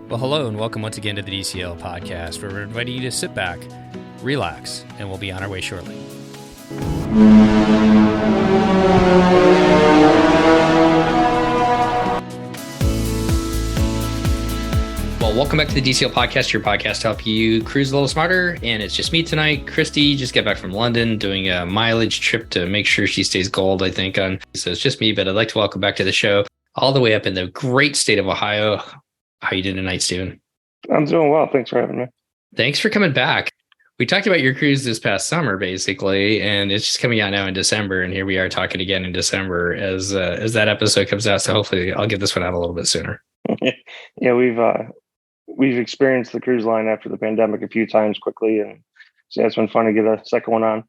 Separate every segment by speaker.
Speaker 1: Well, hello and welcome once again to the DCL podcast, where we're inviting you to sit back, relax, and we'll be on our way shortly. Well, welcome back to the DCL podcast, your podcast to help you cruise a little smarter. And it's just me tonight. Christy just got back from London doing a mileage trip to make sure she stays gold, I think. So it's just me, but I'd like to welcome back to the show all the way up in the great state of Ohio. How you doing tonight, Steven?
Speaker 2: I'm doing well. Thanks for having me.
Speaker 1: Thanks for coming back. We talked about your cruise this past summer, basically, and it's just coming out now in December. And here we are talking again in December as that episode comes out. So hopefully I'll get this one out a little bit sooner.
Speaker 2: Yeah, we've experienced the cruise line after the pandemic a few times quickly, and so it's been fun to get a second one on.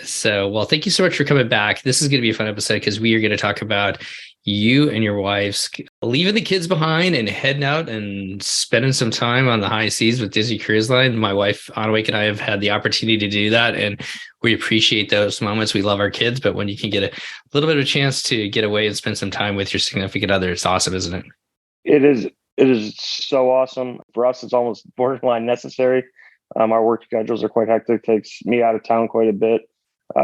Speaker 1: So, well, thank you so much for coming back. This is going to be a fun episode because we are going to talk about you and your wife's leaving the kids behind and heading out and spending some time on the high seas with Disney Cruise Line. My wife, Anawake, and I have had the opportunity to do that, and we appreciate those moments. We love our kids, but when you can get a little bit of a chance to get away and spend some time with your significant other, it's awesome, isn't it?
Speaker 2: It is so awesome. For us, it's almost borderline necessary. Our work schedules are quite hectic. Takes me out of town quite a bit.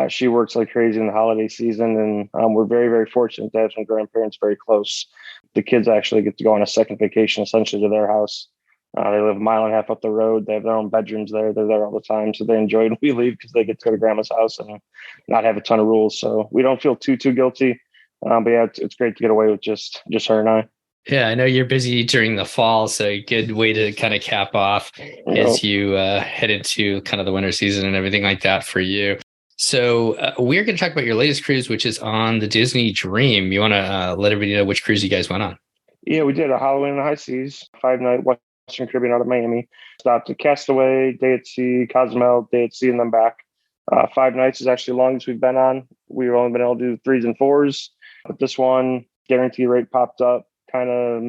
Speaker 2: She works like crazy in the holiday season, and we're very, very fortunate to have some grandparents very close. The kids actually get to go on a second vacation, essentially, to their house. They live a mile and a half up the road. They have their own bedrooms there. They're there all the time, so they enjoy it when we leave because they get to go to grandma's house and not have a ton of rules. So we don't feel too guilty. But yeah, it's great to get away with just her and I.
Speaker 1: Yeah, I know you're busy during the fall, so a good way to kind of cap off as you head into kind of the winter season and everything like that for you. So we're going to talk about your latest cruise, which is on the Disney Dream. You want to let everybody know which cruise you guys went on?
Speaker 2: Yeah, we did a Halloween in the High Seas, 5-night Western Caribbean out of Miami. Stopped at Castaway, Day at Sea, Cozumel, Day at Sea, and then back. 5 nights is actually the longest we've been on. We've only been able to do 3s and 4s, but this one, guarantee rate popped up kind of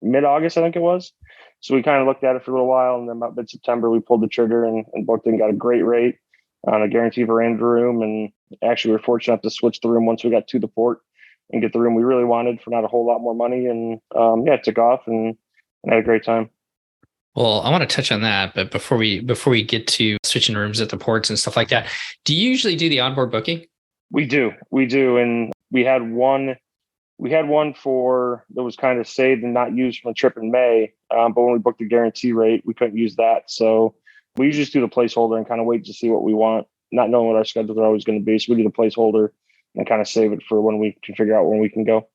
Speaker 2: mid-August, I think it was. So we kind of looked at it for a little while, and then about mid-September, we pulled the trigger and booked and got a great rate on a guaranteed veranda room. And actually, we were fortunate enough to switch the room once we got to the port and get the room we really wanted for not a whole lot more money. And it took off and had a great time.
Speaker 1: Well, I want to touch on that, but before we get to switching rooms at the ports and stuff like that, do you usually do the onboard booking?
Speaker 2: We do, and we had one for that was kind of saved and not used from a trip in May. But when we booked the guarantee rate, we couldn't use that. So we usually just do the placeholder and kind of wait to see what we want, not knowing what our schedules are always going to be. So we do the placeholder and kind of save it for when we can figure out when we can go.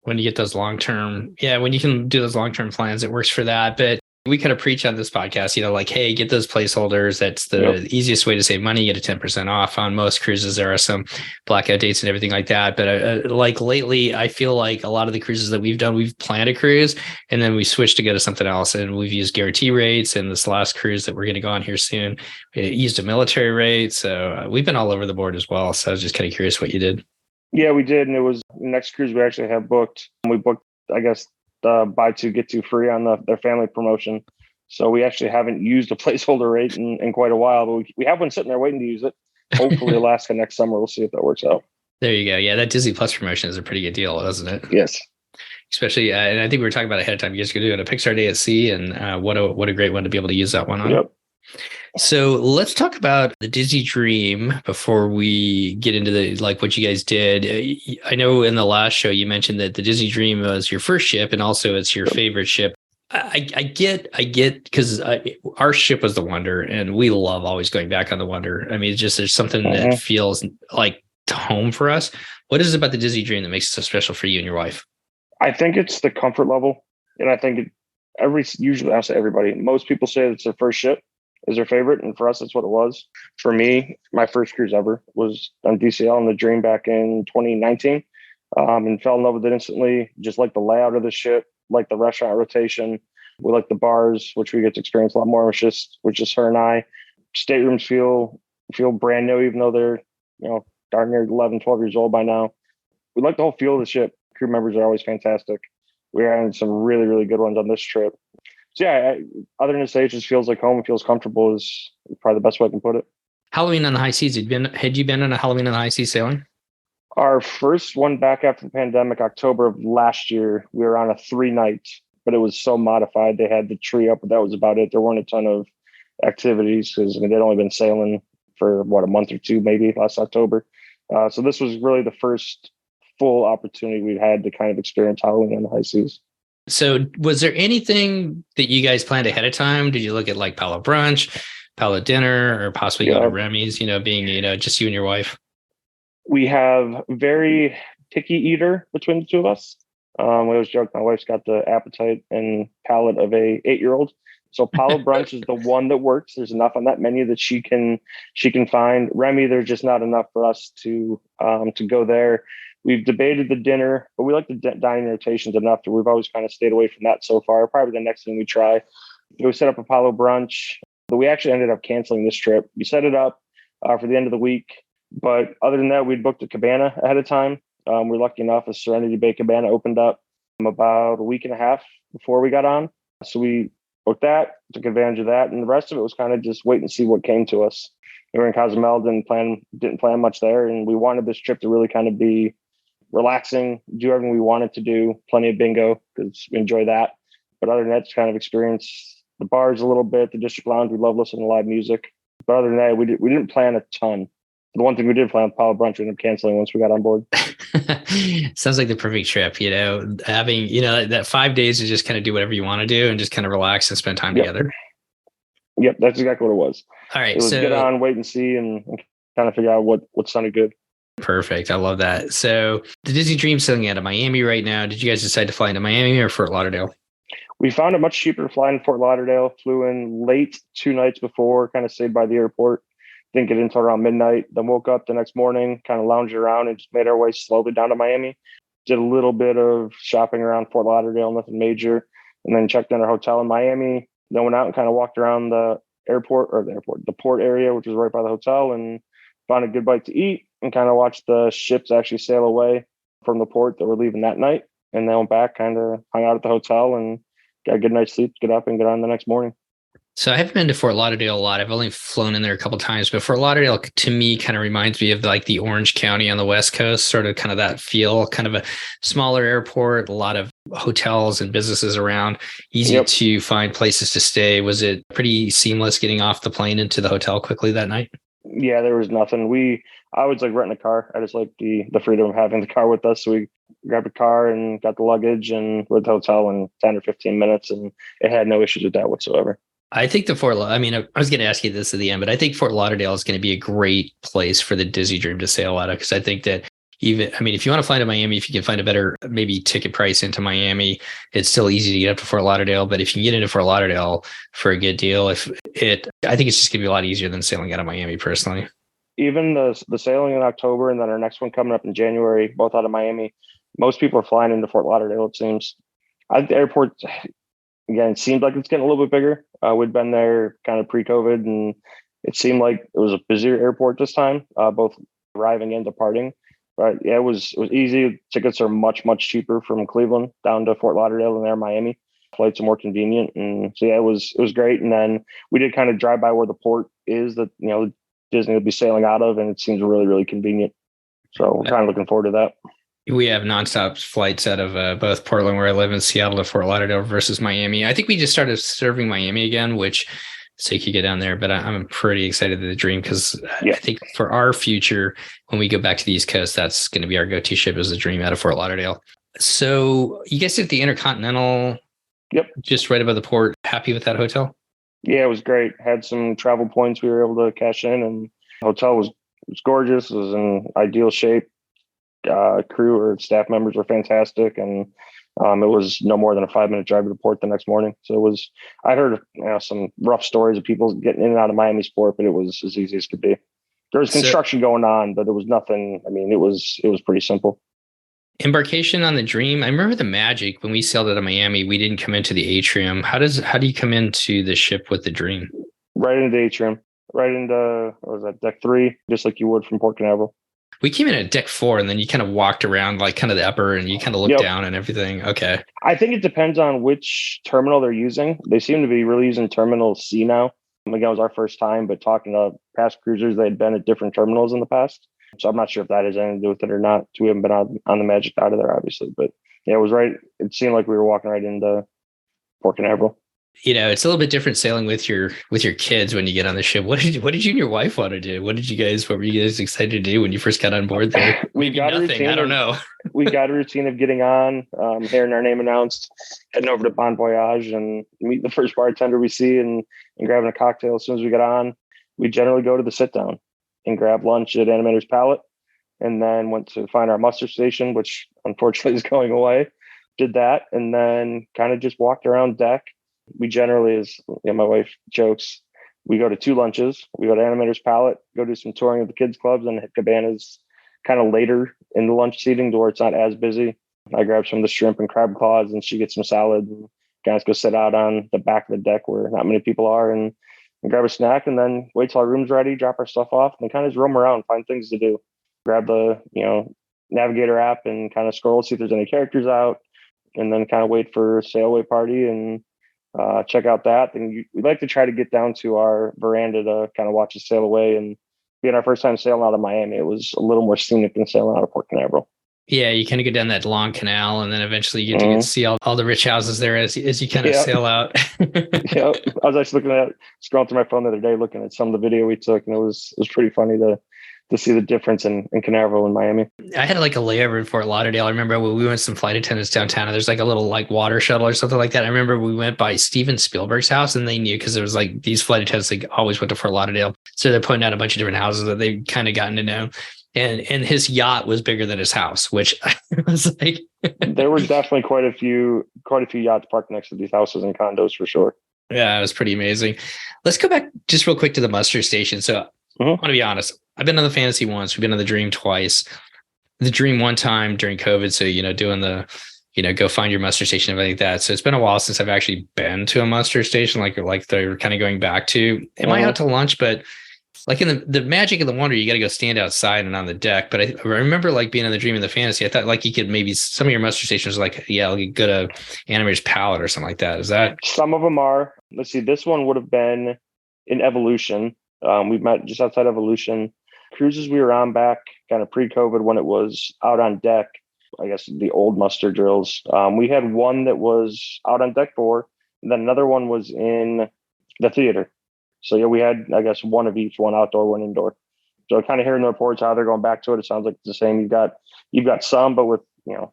Speaker 1: When you get those long-term, when you can do those long-term plans, it works for that. But we kind of preach on this podcast, like, hey, get those placeholders. That's the easiest way to save money. You get a 10% off on most cruises. There are some blackout dates and everything like that. But like lately, I feel like a lot of the cruises that we've done, we've planned a cruise and then we switched to go to something else. And we've used guarantee rates. And this last cruise that we're going to go on here soon, we used a military rate. So we've been all over the board as well. So I was just kind of curious what you did.
Speaker 2: Yeah, we did. And it was the next cruise we actually have booked. We booked, I guess, buy two, get two free on their family promotion. So we actually haven't used a placeholder rate in quite a while, but we have one sitting there waiting to use it. Hopefully Alaska next summer. We'll see if that works out.
Speaker 1: There you go. Yeah, that Disney Plus promotion is a pretty good deal, isn't it?
Speaker 2: Yes.
Speaker 1: Especially, and I think we were talking about ahead of time, you guys could do it a Pixar Day at Sea, and what a great one to be able to use that one on.
Speaker 2: Yep.
Speaker 1: So let's talk about the Disney Dream before we get into what you guys did. I know in the last show you mentioned that the Disney Dream was your first ship and also it's your favorite ship. I get because our ship was the Wonder and we love always going back on the Wonder. I mean, it's just there's something that feels like home for us. What is it about the Disney Dream that makes it so special for you and your wife? I
Speaker 2: think it's the comfort level, and I think usually I say everybody, most people say it's their first ship is their favorite, and for us, that's what it was. For me, my first cruise ever was on DCL on the Dream back in 2019, and fell in love with it instantly. Just like the layout of the ship, like the restaurant rotation, we like the bars, which we get to experience a lot more. With just her and I. Staterooms feel brand new, even though they're darn near 11, 12 years old by now. We like the whole feel of the ship. Crew members are always fantastic. We're having some really, really good ones on this trip. So yeah, other than to say it just feels like home, it feels comfortable is probably the best way I can put it.
Speaker 1: Halloween on the High Seas. Had you been on a Halloween on the High Seas sailing?
Speaker 2: Our first one back after the pandemic, October of last year, we were on a 3-night but it was so modified. They had the tree up, but that was about it. There weren't a ton of activities because they'd only been sailing for a month or two, maybe last October. So this was really the first full opportunity we've had to kind of experience Halloween on the high seas.
Speaker 1: So was there anything that you guys planned ahead of time? Did you look at like Palo brunch, Palo dinner, or possibly go to Remy's, being, just you and your wife?
Speaker 2: We have very picky eater between the two of us. We always joke my wife's got the appetite and palate of a 8-year-old. So Palo brunch is the one that works. There's enough on that menu that she can find. Remy, there's just not enough for us to go there. We've debated the dinner, but we like the dining rotations enough that we've always kind of stayed away from that so far. Probably the next thing we try. We set up a Palo brunch, but we actually ended up canceling this trip. We set it up for the end of the week, but other than that, we'd booked a cabana ahead of time. We're lucky enough a Serenity Bay cabana opened up about a week and a half before we got on. So we booked that, took advantage of that, and the rest of it was kind of just wait and see what came to us. We were in Cozumel, didn't plan much there, and we wanted this trip to really kind of be relaxing, do everything we wanted to do, plenty of bingo because we enjoy that. But other than that, just kind of experience the bars a little bit, the District Lounge. We love listening to live music. But other than that, we didn't plan a ton. The one thing we did plan with Palo brunch, we ended up canceling once we got on board.
Speaker 1: Sounds like the perfect trip, having, that 5 days to just kind of do whatever you want to do and just kind of relax and spend time together.
Speaker 2: Yep, that's exactly what it was.
Speaker 1: All right.
Speaker 2: It was get on, wait and see, and kind of figure out what sounded good.
Speaker 1: Perfect. I love that. So the Disney Dream sailing out of Miami right now. Did you guys decide to fly into Miami or Fort Lauderdale?
Speaker 2: We found it much cheaper to fly in Fort Lauderdale. Flew in late 2 nights before, kind of stayed by the airport. Didn't get in until around midnight. Then woke up the next morning, kind of lounged around and just made our way slowly down to Miami. Did a little bit of shopping around Fort Lauderdale, nothing major. And then checked in our hotel in Miami. Then went out and kind of walked around the port area, which was right by the hotel, and found a good bite to eat and kind of watched the ships actually sail away from the port that were leaving that night. And then went back, kind of hung out at the hotel and got a good night's sleep, get up and get on the next morning.
Speaker 1: So I haven't been to Fort Lauderdale a lot. I've only flown in there a couple of times, but Fort Lauderdale to me kind of reminds me of like the Orange County on the West Coast, sort of kind of that feel, kind of a smaller airport, a lot of hotels and businesses around, easy to find places to stay. Was it pretty seamless getting off the plane into the hotel quickly that night?
Speaker 2: Yeah, there was nothing. I was like renting a car. I just like the freedom of having the car with us. So we grabbed a car and got the luggage and we're at the hotel in 10 or 15 minutes, and it had no issues with that whatsoever.
Speaker 1: I think I was going to ask you this at the end, but I think Fort Lauderdale is going to be a great place for the Disney Dream to sail out of, because I think that if you want to fly to Miami, if you can find a better maybe ticket price into Miami, it's still easy to get up to Fort Lauderdale. But if you can get into Fort Lauderdale for a good deal, I think it's just going to be a lot easier than sailing out of Miami personally. Even
Speaker 2: the sailing in October and then our next one coming up in January, both out of Miami, most people are flying into Fort Lauderdale, it seems. The airport, again, it seems like it's getting a little bit bigger. We'd been there kind of pre-COVID, and it seemed like it was a busier airport this time, both arriving and departing. But yeah, it was easy. Tickets are much, much cheaper from Cleveland down to Fort Lauderdale than there Miami. Flights are more convenient. And so, yeah, it was great. And then we did kind of drive by where the port is that, Disney will be sailing out of, and it seems really, really convenient. So we're kind of looking forward to that.
Speaker 1: We have nonstop flights out of both Portland, where I live, in Seattle to Fort Lauderdale versus Miami. I think we just started serving Miami again, so you could get down there. But I'm pretty excited to the Dream, because I think for our future, when we go back to the East Coast, that's going to be our go-to ship, is the Dream out of Fort Lauderdale. So you guys did the Intercontinental.
Speaker 2: Yep.
Speaker 1: Just right above the port. Happy with that hotel?
Speaker 2: Yeah, it was great. Had some travel points we were able to cash in, and the hotel was gorgeous. It was in ideal shape. Crew or staff members were fantastic, and it was no more than a 5-minute drive to the port the next morning. So I heard some rough stories of people getting in and out of Miami Port, but it was as easy as could be. There was construction going on, but it was nothing. I mean, it was pretty simple.
Speaker 1: Embarkation on the Dream. I remember the Magic, when we sailed out of Miami, we didn't come into the atrium. How do you come into the ship with the Dream?
Speaker 2: Right into the atrium, right into, deck 3, just like you would from Port Canaveral.
Speaker 1: We came in at deck 4, and then you kind of walked around like kind of the upper, and you kind of looked down and everything. Okay.
Speaker 2: I think it depends on which terminal they're using. They seem to be really using Terminal C now. Again, it was our first time, but talking to past cruisers, they had been at different terminals in the past. So I'm not sure if that has anything to do with it or not. We haven't been on the Magic out of there, obviously. But yeah, it was right. It seemed like we were walking right into Port Canaveral.
Speaker 1: It's a little bit different sailing with your kids when you get on the ship. What did you and your wife want to do? What were you guys excited to do when you first got on board there?
Speaker 2: We got
Speaker 1: nothing.
Speaker 2: A routine.
Speaker 1: I don't know.
Speaker 2: We got a routine of getting on, hearing our name announced, heading over to Bon Voyage and meet the first bartender we see and grabbing a cocktail as soon as we get on. We generally go to the sit down and grab lunch at Animator's Palette, and then went to find our muster station, which unfortunately is going away. Did that, and then kind of just walked around deck. We generally, as my wife jokes, we go to 2 lunches. We go to Animator's Palette, go do some touring of the kids clubs, and hit cabanas kind of later in the lunch seating to where it's not as busy. I grab some of the shrimp and crab claws, and she gets some salad, and guys go sit out on the back of the deck where not many people are, and grab a snack, and then wait till our room's ready, drop our stuff off, and kind of just roam around, find things to do. Grab the Navigator app and kind of scroll, see if there's any characters out, and then kind of wait for a sailaway party and check out that. And we like to try to get down to our veranda to kind of watch us sail away. And being our first time sailing out of Miami, it was a little more scenic than sailing out of Port Canaveral.
Speaker 1: Yeah, you kind of go down that long canal, and then eventually you get to see all the rich houses there as you kind of sail out.
Speaker 2: Yep. I was actually scrolling through my phone the other day, looking at some of the video we took, and it was pretty funny to see the difference in Canaveral and Miami.
Speaker 1: I had like a layover in Fort Lauderdale. I remember when we went to some flight attendants downtown, and there's like a little like water shuttle or something like that. I remember we went by Steven Spielberg's house, and they knew because there was like these flight attendants, they always went to Fort Lauderdale. So they're pointing out a bunch of different houses that they've kind of gotten to know. And his yacht was bigger than his house, which was like
Speaker 2: there were definitely quite a few yachts parked next to these houses and condos for sure.
Speaker 1: Yeah, it was pretty amazing. Let's go back just real quick to the muster station. So I want to be honest. I've been on the Fantasy once. We've been on the Dream twice. The Dream one time during COVID. So, doing the, go find your muster station and everything like that. So it's been a while since I've actually been to a muster station like they're kind of going back to. Am I out to lunch? But like in the Magic and the Wonder, you got to go stand outside and on the deck. But I remember like being in the Dream and the Fantasy. I thought like you could maybe some of your muster stations like, I'll go to Animator's Palette or something like that. Is that?
Speaker 2: Some of them are. Let's see. This one would have been in Evolution. We met just outside Evolution. Cruises we were on back kind of pre-COVID when it was out on deck, I guess the old muster drills. We had one that was out on deck 4, and then another one was in the theater. So yeah, we had, I guess, one of each, one outdoor, one indoor. So kind of hearing the reports how they're going back to it, it sounds like it's the same. You've got some, but with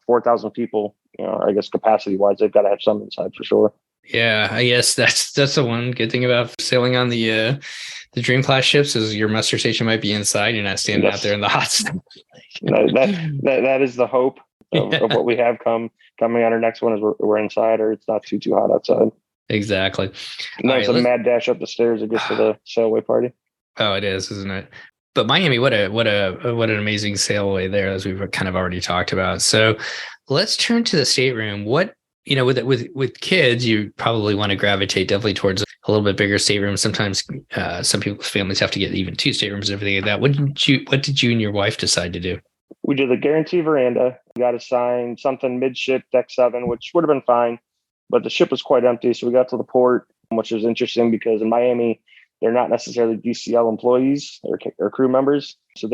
Speaker 2: 4,000 people, I guess capacity wise, they've got to have some inside for sure.
Speaker 1: Yeah, I guess that's the one good thing about sailing on the Dream class ships is your muster station might be inside. You're not standing out there in the hot sun.
Speaker 2: that is the hope of what we have coming on our next one is we're inside or it's not too hot outside.
Speaker 1: Exactly.
Speaker 2: And then it's a mad dash up the stairs to get to the sailaway party.
Speaker 1: Oh, it is, isn't it? But Miami, what an amazing sailaway there, as we've kind of already talked about. So let's turn to the stateroom. What with kids, you probably want to gravitate definitely towards a little bit bigger stateroom. Sometimes some people's families have to get even 2 staterooms and everything like that. What did you and your wife decide to do?
Speaker 2: We did the guarantee veranda. We got assigned something midship deck 7, which would have been fine. But the ship was quite empty, so we got to the port, which was interesting because in Miami, they're not necessarily DCL employees or crew members. So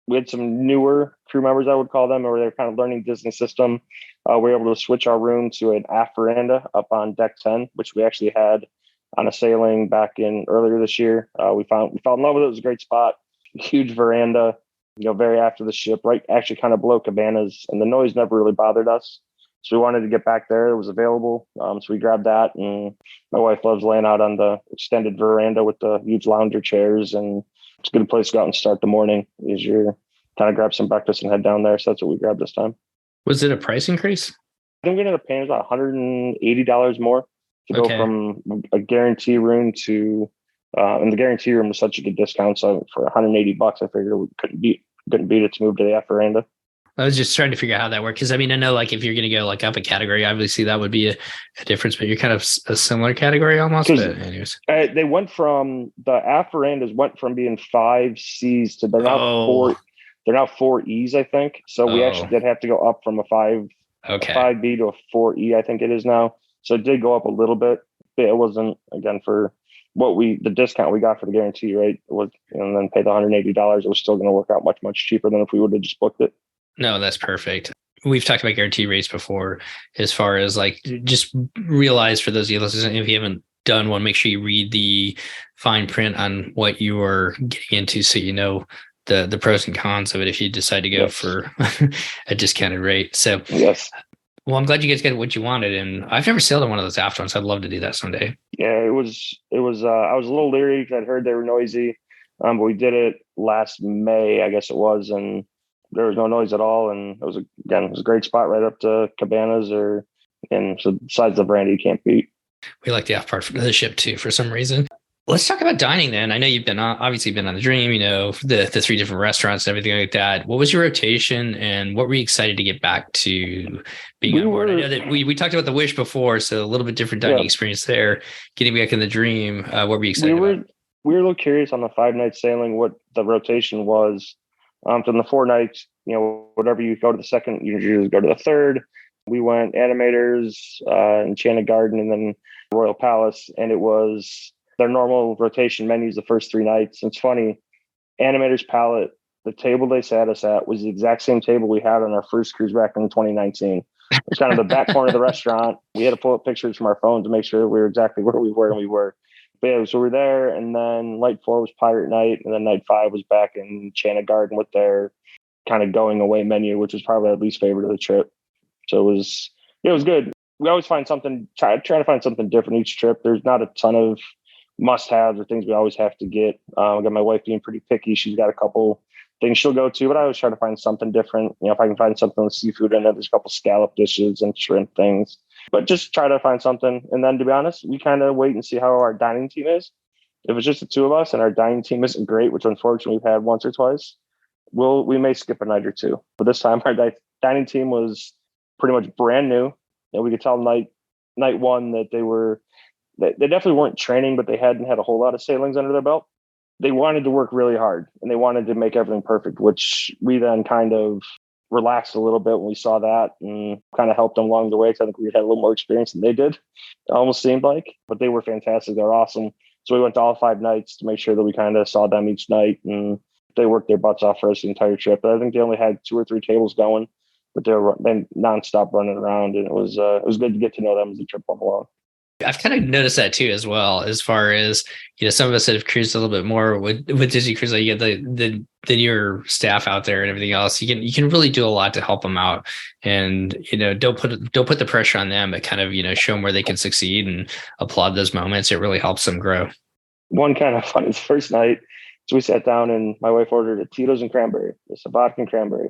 Speaker 2: we had some newer crew members, I would call them, or they're kind of learning Disney system. We were able to switch our room to an aft veranda up on deck 10, which we actually had on a sailing back in earlier this year. We fell in love with it. It was a great spot, huge veranda, very after the ship, right, actually kind of below cabanas, and the noise never really bothered us. So we wanted to get back there. It was available. So we grabbed that. And my wife loves laying out on the extended veranda with the huge lounger chairs. And it's a good place to go out and start the morning is you kind of grab some breakfast and head down there. So that's what we grabbed this time.
Speaker 1: Was it a price increase?
Speaker 2: I think we ended up paying about $180 more to go from a guarantee room to, and the guarantee room was such a good discount. So for $180, I figured we couldn't beat it to move to the aft veranda.
Speaker 1: I was just trying to figure out how that worked. Because I mean, I know like if you're going to go like up a category, obviously that would be a difference, but you're kind of a similar category almost. But anyways,
Speaker 2: they went from the aft verandas went from being 5 C's to they're now 4. They're now 4 E's, I think. So we actually did have to go up from a 5B to a 4E, I think it is now. So it did go up a little bit. But it wasn't again for the discount we got for the guarantee, right? It was, and then pay the $180. It was still going to work out much cheaper than if we would have just booked it.
Speaker 1: No, that's perfect. we've talked about guarantee rates before, as far as like, just realize for those of you listening, if you haven't done one, make sure you read the fine print on what you are getting into, so you know the pros and cons of it if you decide to go for a discounted rate. So
Speaker 2: yes.
Speaker 1: well, I'm glad you guys got what you wanted, and I've never sailed on one of those aft ones. I'd love to do that someday.
Speaker 2: Yeah, it was. I was a little leery because I'd heard they were noisy, but we did it last May, I guess it was, and there was no noise at all. And it was a great spot right up to Cabanas, and so besides the brandy, you can't beat.
Speaker 1: We like the aft part of the ship too, for some reason. Let's talk about dining then. I know you've been obviously been on the Dream, the 3 different restaurants and everything like that. What was your rotation, and what were you excited to get back to being on board? I know that we talked about the Wish before, so a little bit different dining experience there. Getting back in the Dream, what were you excited about?
Speaker 2: We were a little curious on the 5-night sailing what the rotation was. So in the 4 nights, whatever you go to the second, you usually go to the third. We went Animators, Enchanted Garden, and then Royal Palace, and it was their normal rotation menus the first 3 nights. It's funny, Animators Palette, the table they sat us at was the exact same table we had on our first cruise back in 2019. It was kind of the back corner of the restaurant. We had to pull up pictures from our phone to make sure we were exactly where we were, and we were. But yeah, so we're there, and then night 4 was Pirate Night, and then night 5 was back in Enchanted Garden with their kind of going away menu, which was probably our least favorite of the trip. So it was good. We always find something, try to find something different each trip. There's not a ton of must-haves or things we always have to get. I got my wife being pretty picky. She's got a couple things she'll go to, but I always try to find something different. If I can find something with seafood in it, there's a couple scallop dishes and shrimp things, but just try to find something. And then, to be honest, we kind of wait and see how our dining team is. If it's just the 2 of us and our dining team isn't great, which unfortunately we've had once or twice, we may skip a night or 2. But this time our dining team was pretty much brand new, and we could tell night 1 that they definitely weren't training, but they hadn't had a whole lot of sailings under their belt. They wanted to work really hard, and they wanted to make everything perfect, which we then kind of relaxed a little bit when we saw that, and kind of helped them along the way, because I think we had a little more experience than they did, it almost seemed like. But they were fantastic. They're awesome. So we went to all 5 nights to make sure that we kind of saw them each night, and they worked their butts off for us the entire trip. But I think they only had 2 or 3 tables going, but they were nonstop running around, and it was good to get to know them as the trip went along.
Speaker 1: I've kind of noticed that too, as well, as far as, some of us that have cruised a little bit more with Disney Cruise, like you get the newer staff out there and everything else. You can really do a lot to help them out, and don't put the pressure on them, but kind of show them where they can succeed and applaud those moments. It really helps them grow. One
Speaker 2: kind of funny, the first night, so we sat down and my wife ordered a Tito's and cranberry, a vodka and cranberry.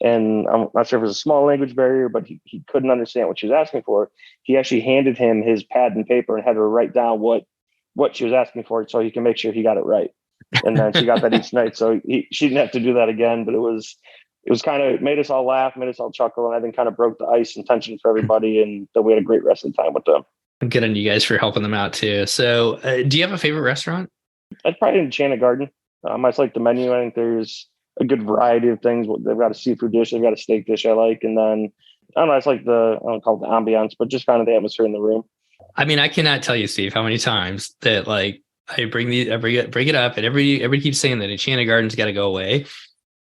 Speaker 2: And I'm not sure if it was a small language barrier, but he couldn't understand what she was asking for. He actually handed him his pad and paper and had her write down what she was asking for, so he can make sure he got it right. And then she got that each night, so she didn't have to do that again. But it was kind of made us all laugh, made us all chuckle, and I think kind of broke the ice and tension for everybody. And then we had a great rest of the time with them.
Speaker 1: Good on you guys for helping them out too. So, do you have a favorite restaurant?
Speaker 2: I'd probably Enchanted Garden. I just like the menu. I think there's a good variety of things. They've got a seafood dish, they've got a steak dish I like, and then I don't know, it's like I don't call it the ambiance, but just kind of the atmosphere in the room.
Speaker 1: I mean, I cannot tell you, Steve, how many times that like I bring it up, and everybody keeps saying that Enchanted Garden's got to go away,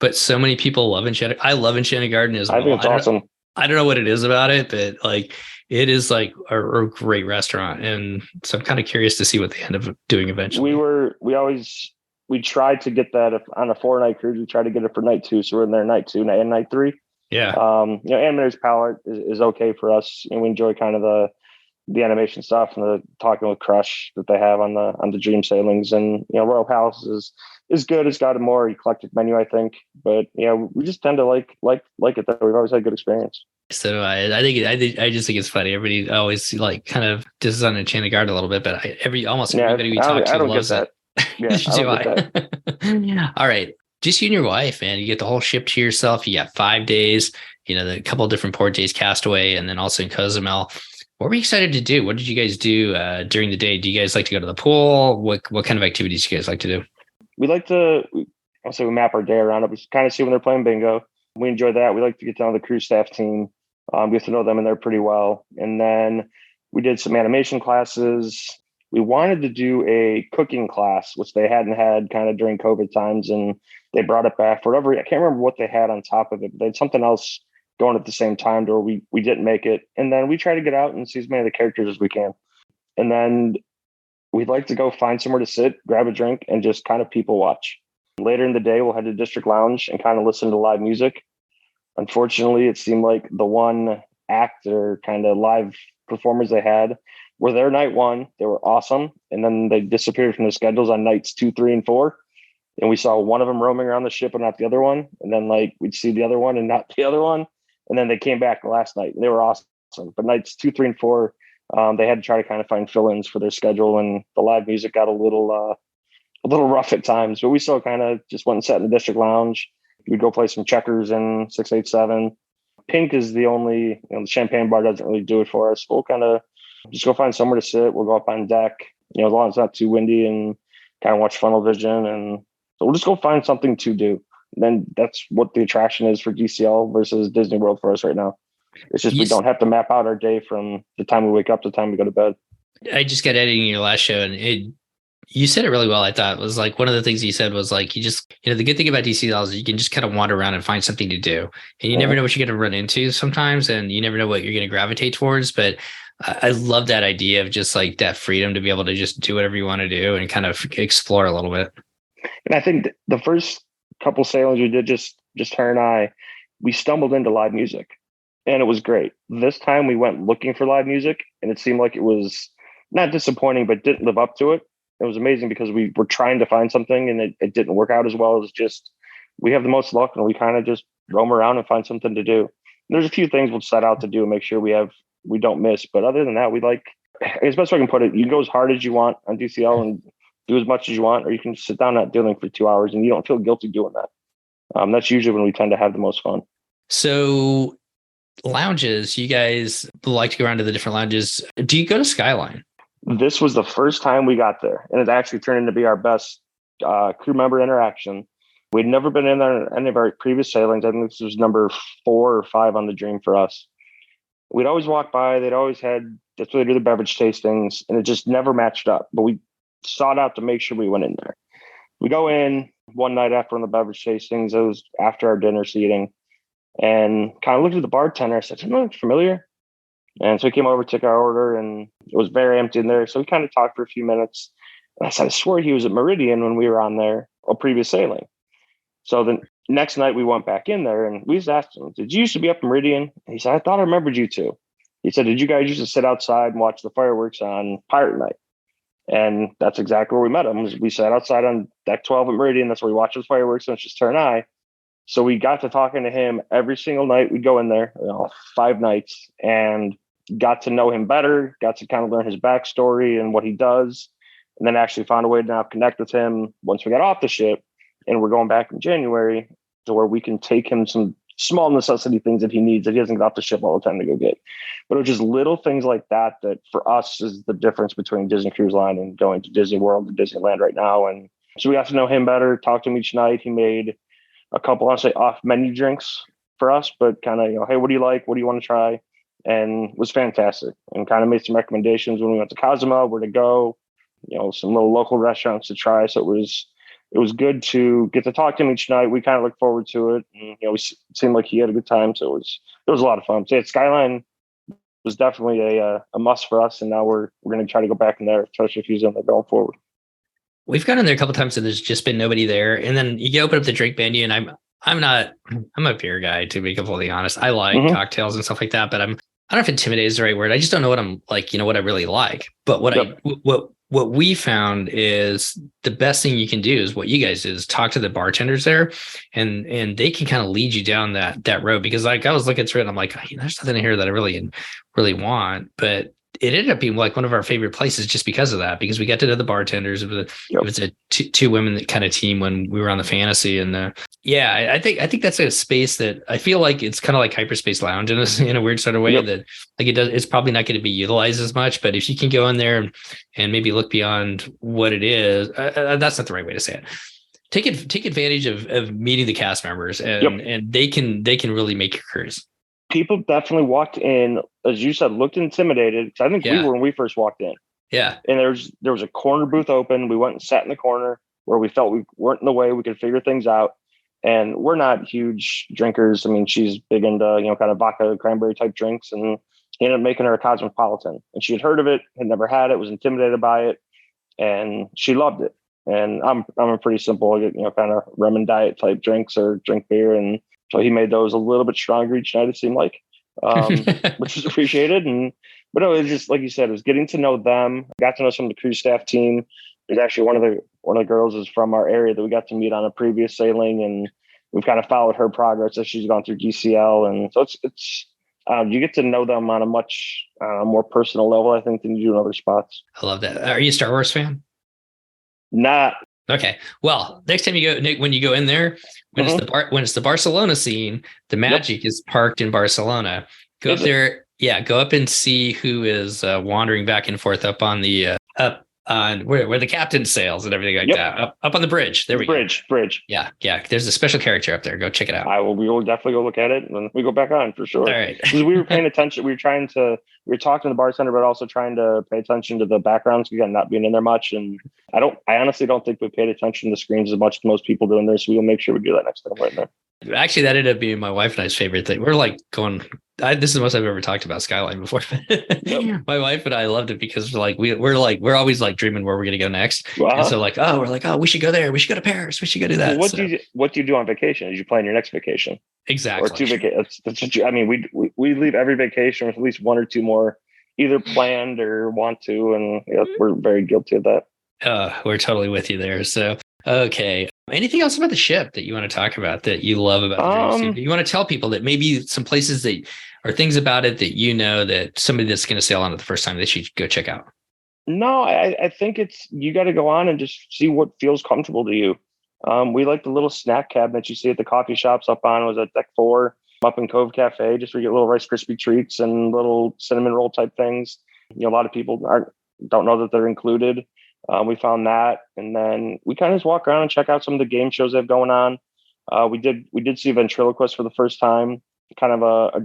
Speaker 1: but so many people love Enchanted. I love Enchanted Garden as well.
Speaker 2: I think it's awesome.
Speaker 1: I don't know what it is about it, but like it is like a great restaurant, and so I'm kind of curious to see what they end up doing eventually.
Speaker 2: We tried to get that on a 4-night cruise. We tried to get it for night 2. So we're in there night 2 and night 3.
Speaker 1: Yeah.
Speaker 2: Animators Palette is okay for us. And we enjoy kind of the animation stuff and the talking with Crush that they have on the Dream sailings. And, Royal Palace is good. It's got a more eclectic menu, I think. But we just tend to like it there. We've always had a good experience.
Speaker 1: So I just think it's funny. Everybody always like kind of disses on Enchanted Garden a little bit, but almost everybody we talk to loves it.
Speaker 2: Yeah,
Speaker 1: yeah. All right. Just you and your wife, man. You get the whole ship to yourself. You got 5 days, the couple of different port days, Castaway, and then also in Cozumel. What were you excited to do? What did you guys do during the day? Do you guys like to go to the pool? What kind of activities do you guys like to do?
Speaker 2: We like to, I'll say we map our day around it. We kind of see when they're playing bingo. We enjoy that. We like to get to know the cruise staff team. Get to know them in there pretty well. And then we did some animation classes. We wanted to do a cooking class, which they hadn't had kind of during COVID times, and they brought it back for whatever. I can't remember what they had on top of it, but they had something else going at the same time to where we didn't make it. And then we try to get out and see as many of the characters as we can. And then we'd like to go find somewhere to sit, grab a drink, and just kind of people watch. Later in the day, we'll head to District Lounge and kind of listen to live music. Unfortunately, it seemed like the one act or kind of live performers they had were there night one. They were awesome. And then they disappeared from the schedules on nights 2, 3, and 4. And we saw one of them roaming around the ship and not the other one. And then we'd see the other one and not the other one. And then they came back last night and they were awesome. But nights 2, 3, and 4, they had to try to kind of find fill-ins for their schedule, and the live music got a little rough at times. But we still kind of just went and sat in the District Lounge. We'd go play some checkers in 687. Pink is the only, the champagne bar doesn't really do it for us. We'll kind of just go find somewhere to sit. We'll go up on deck, as long as it's not too windy, and kind of watch Funnel Vision. And so we'll just go find something to do. And then that's what the attraction is for DCL versus Disney World for us right now. It's just we don't have to map out our day from the time we wake up to the time we go to bed.
Speaker 1: I just got editing your last show, and you said it really well. I thought it was like one of the things you said was like, you just, the good thing about DCL is you can just kind of wander around and find something to do, and you never know what you're going to run into sometimes, and you never know what you're going to gravitate towards. But I love that idea of just like that freedom to be able to just do whatever you want to do and kind of explore a little bit.
Speaker 2: And I think the first couple sailings we did, just her and I, we stumbled into live music, and it was great. This time we went looking for live music, and it seemed like it was not disappointing, but didn't live up to it. It was amazing because we were trying to find something and it didn't work out as well. As just, we have the most luck and we kind of just roam around and find something to do. And there's a few things we'll set out to do and make sure we don't miss. But other than that, we like, as best I can put it, you can go as hard as you want on DCL and do as much as you want, or you can sit down at dealing for 2 hours and you don't feel guilty doing that. That's usually when we tend to have the most fun.
Speaker 1: So lounges, you guys like to go around to the different lounges. Do you go to Skyline?
Speaker 2: This was the first time we got there, and it actually turned into be our best crew member interaction. We'd never been in there in any of our previous sailings. I think this was number 4 or 5 on the Dream for us. We'd always walk by. They'd always had, that's where they do the beverage tastings, and it just never matched up. But we sought out to make sure we went in there. We go in one night after one of the beverage tastings. It was after our dinner seating, and kind of looked at the bartender. I said, "Doesn't that look familiar?" And so he came over, took our order, and it was very empty in there. So we kind of talked for a few minutes. And I said, I swear he was at Meridian when we were on there, a previous sailing. So the next night we went back in there and we just asked him, did you used to be up in Meridian? And he said, I thought I remembered you too. He said, did you guys used to sit outside and watch the fireworks on Pirate Night? And that's exactly where we met him. We sat outside on deck 12 at Meridian. That's where we watched the fireworks, and it's just her and I. So we got to talking to him every single night. We'd go in there, 5 nights, and got to know him better, got to kind of learn his backstory and what he does, and then actually found a way to now connect with him once we got off the ship. And we're going back in January to where we can take him some small necessity things that he needs that he doesn't get off the ship all the time to go get. But it was just little things like that for us is the difference between Disney Cruise Line and going to Disney World and Disneyland right now. And so we got to know him better, talk to him each night. He made a couple, I'll say, off menu drinks for us, but kind of, hey, what do you like? What do you want to try? And was fantastic, and kind of made some recommendations when we went to Cozumel, where to go, some little local restaurants to try. So it was good to get to talk to him each night. We kind of looked forward to it. And, it seemed like he had a good time. So it was a lot of fun. So Skyline was definitely a must for us. And now we're going to try to go back in there, especially if he's in there going forward.
Speaker 1: We've gone in there a couple of times and there's just been nobody there. And then you open up the drink menu, and I'm a beer guy, to be completely honest. I like cocktails and stuff like that, but I don't know if intimidate is the right word. I just don't know what I'm like, what I really like. But what we found is the best thing you can do is what you guys did, is talk to the bartenders there, and they can kind of lead you down that road. Because I was looking through it and I'm like, there's nothing in here that I really want. But it ended up being like one of our favorite places just because of that, because we got to know the bartenders. It was a two women kind of team when we were on the Fantasy. And I think that's a space that I feel like it's kind of like Hyperspace Lounge in a weird sort of way that like it's probably not going to be utilized as much. But if you can go in there and maybe look beyond what it is, that's not the right way to say it. Take advantage of meeting the cast members, and they can really make your cruise.
Speaker 2: People definitely walked in, as you said, looked intimidated. I think we were when we first walked in.
Speaker 1: Yeah.
Speaker 2: And there was a corner booth open. We went and sat in the corner where we felt we weren't in the way. We could figure things out. And we're not huge drinkers. I mean, she's big into, kind of vodka, cranberry type drinks. And he ended up making her a Cosmopolitan. And she had heard of it, had never had it, was intimidated by it. And she loved it. And I'm a pretty simple, kind of rum and diet type drinks or drink beer. And so he made those a little bit stronger each night, it seemed like, which was appreciated. But no, it was just, like you said, it was getting to know them. Got to know some of the cruise staff team. There's actually one of the girls is from our area that we got to meet on a previous sailing, and we've kind of followed her progress as she's gone through DCL. And so it's you get to know them on a much more personal level, I think, than you do in other spots.
Speaker 1: I love that. Are you a Star Wars fan?
Speaker 2: Not.
Speaker 1: Okay. Well, next time you go, Nick, when you go in there, when it's the Barcelona scene, the Magic is parked in Barcelona. Go up there. Yeah. Go up and see who is wandering back and forth up on the on where the captain sails and everything like that. Up on the bridge. There we go. Bridge. Yeah. There's a special character up there. Go check it out.
Speaker 2: We will definitely go look at it when we go back on for sure.
Speaker 1: All right.
Speaker 2: Because we were paying attention. We were talking to the bartender, but also trying to pay attention to the backgrounds. Again, not being in there much. And I honestly don't think we paid attention to the screens as much as most people do in there. So we'll make sure we do that next time right there.
Speaker 1: Actually, that ended up being my wife and I's favorite thing. We're like going, this is the most I've ever talked about Skyline before. My wife and I loved it because we're always like dreaming where we're going to go next. Wow. And so we should go there. We should go to Paris. We should go do that.
Speaker 2: Well, what do you do on vacation? Did you plan your next vacation?
Speaker 1: Exactly.
Speaker 2: Or two vacations. I mean, we leave every vacation with at least one or two more either planned or want to. And we're very guilty of that.
Speaker 1: We're totally with you there. So, okay. Anything else about the ship that you want to talk about that you love about the Dream Sea? You want to tell people that maybe some places that or things about it that that somebody that's going to sail on it the first time they should go check out?
Speaker 2: No, I think you got to go on and just see what feels comfortable to you. We like the little snack cabinet you see at the coffee shops up on was at Deck 4 up in Cove Cafe, just where you get little Rice Krispie treats and little cinnamon roll type things. A lot of people don't know that they're included. We found that, and then we kind of just walk around and check out some of the game shows they have going on. We did see Ventriloquist for the first time, kind of a